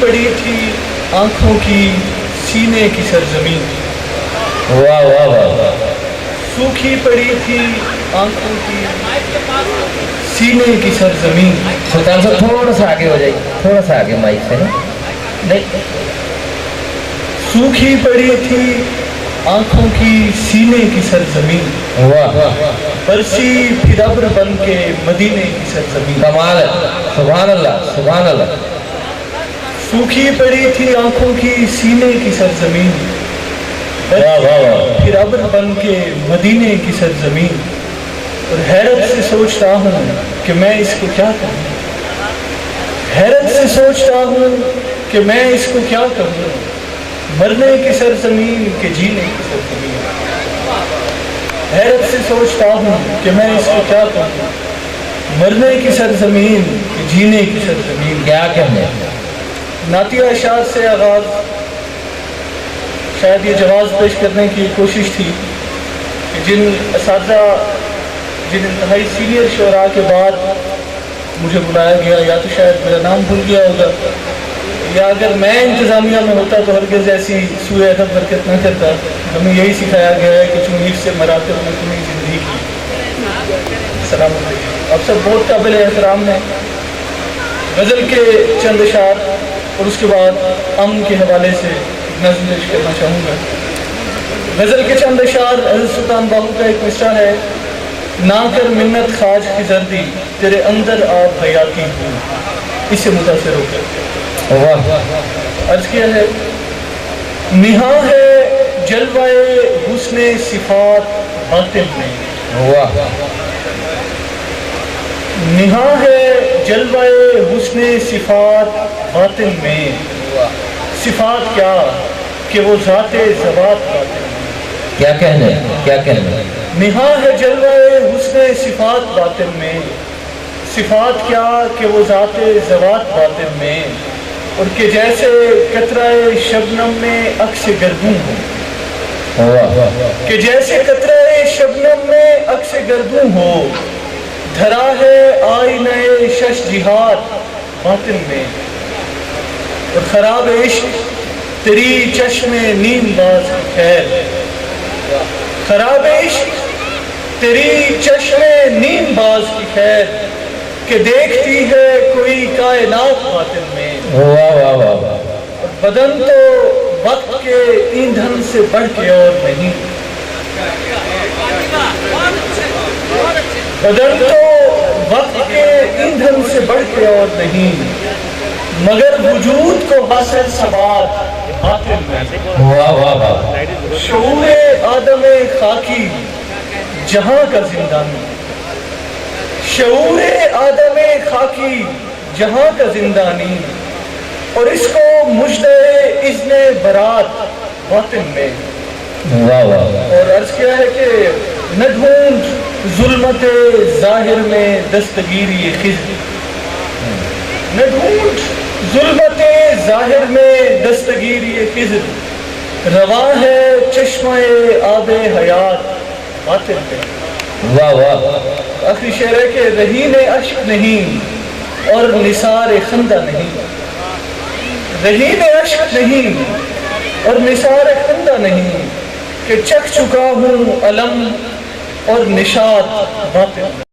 پڑی تھی آنکھوں کی سینے کی سرزمین. واہ واہ واہ. سوکھی پڑی تھی آنکھوں کی سینے کی سرزمین. سلطان صاحب تھوڑا سا آگے ہو جائیے, تھوڑا سا آگے مائک سے نا. نہیں, سوکھی پڑی تھی آنکھوں کی سینے کی سرزمین. واہ, برسی پھر ابر بن کے مدینے کی سرزمین. کمال ہے, سبحان اللہ سبحان اللہ. سوکھی پڑی تھی آنکھوں کی سینے کی سرزمین. واہ واہ واہ. پھر ابر بن کے مدینے کی سرزمین. اور حیرت سے سوچتا ہوں کہ میں اس کو کیا کروں. حیرت سے سوچتا ہوں کہ میں اس کو کیا کروں. مرنے کی سرزمین کہ جینے کی سرزمین. حیرت سے سوچتا ہوں کہ میں اس کو کیا کروں. مرنے کی سرزمین کہ جینے کی سرزمین. کیا کہنے. نعتیہ اشعار سے آغاز, شاید یہ جواز پیش کرنے کی کوشش تھی کہ جن اساتذہ, جن انتہائی سینئر شعراء کے بعد مجھے بلایا گیا, یا تو شاید میرا نام بھول گیا ہوگا, یا اگر میں انتظامیہ میں ہوتا تو ہرگز ایسی سوء ادب حرکت نہ کرتا. ہمیں یہی سکھایا گیا ہے کہ چنگیف سے مراتب میں تمہیں زندگی کی. السلام علیکم. آپ سب بہت قابل احترام ہیں. غزل کے چند اشعار اور اس کے بعد امن کے حوالے سے نظم پیش کرنا چاہوں گا. غزل کے چند اشعار, حضرت سلطان باہو کا ایک مصرع ہے. نہ کر منت خواج کی زردی تیرے اندر آب حیاتی ہوں. اس سے متاثر ہو کر عرض کیا ہے, نہاں ہے جلوہ حسن صفات باطن میں. واہ, نہاں ہے جلوہ حسن صفات باطن میں. صفات کیا کہ وہ ذات ذوات باطن میں. کیا کہنے, کیا کہنے. نہاں ہے جلوہ حسن صفات باطن میں. صفات کیا کہ وہ ذات ذوات باطن میں. اور کہ جیسے قطرہ شبنم میں عکس گردوں ہو. کہ جیسے قطرہ شبنم میں عکس گردوں ہو. دھرا ہے آئینہ شش جہات باطن میں. اور خراب عشق تیری چشم نیم باز کی خیر. خراب عشق تیری چشم نیم باز کی خیر کہ دیکھتی ہے کوئی کائنات باطن میں. واہ واہ واہ واہ. بدن تو وقت کے ایندھن سے بڑھ کے اور نہیں. بدن تو وقت کے ایندھن سے بڑھ کے اور نہیں. مگر وجود کو حاصل ثبات باطن میں. واہ واہ واہ. شعور آدم خاکی جہاں کا زندانی. شعور آدم خاکی جہاں کا زندانی. اور اس کو مجدے اذن برات باطن میں. واہ واہ. اور عرض کیا ہے کہ نہ ڈھونڈ ظلمت ظاہر میں دستگیری خضر. نہ ڈھونڈ ظلمت ظاہر میں دستگیری خضر. رواں ہے چشمہ آب حیات باطن میں. واہ واہ. آخری شعر ہے کہ رہین اشک نہیں اور نثار خندہ نہیں. رہین اشک نہیں اور نثار خندہ نہیں کہ چکھ چکا ہوں علم اور نشاط باطن.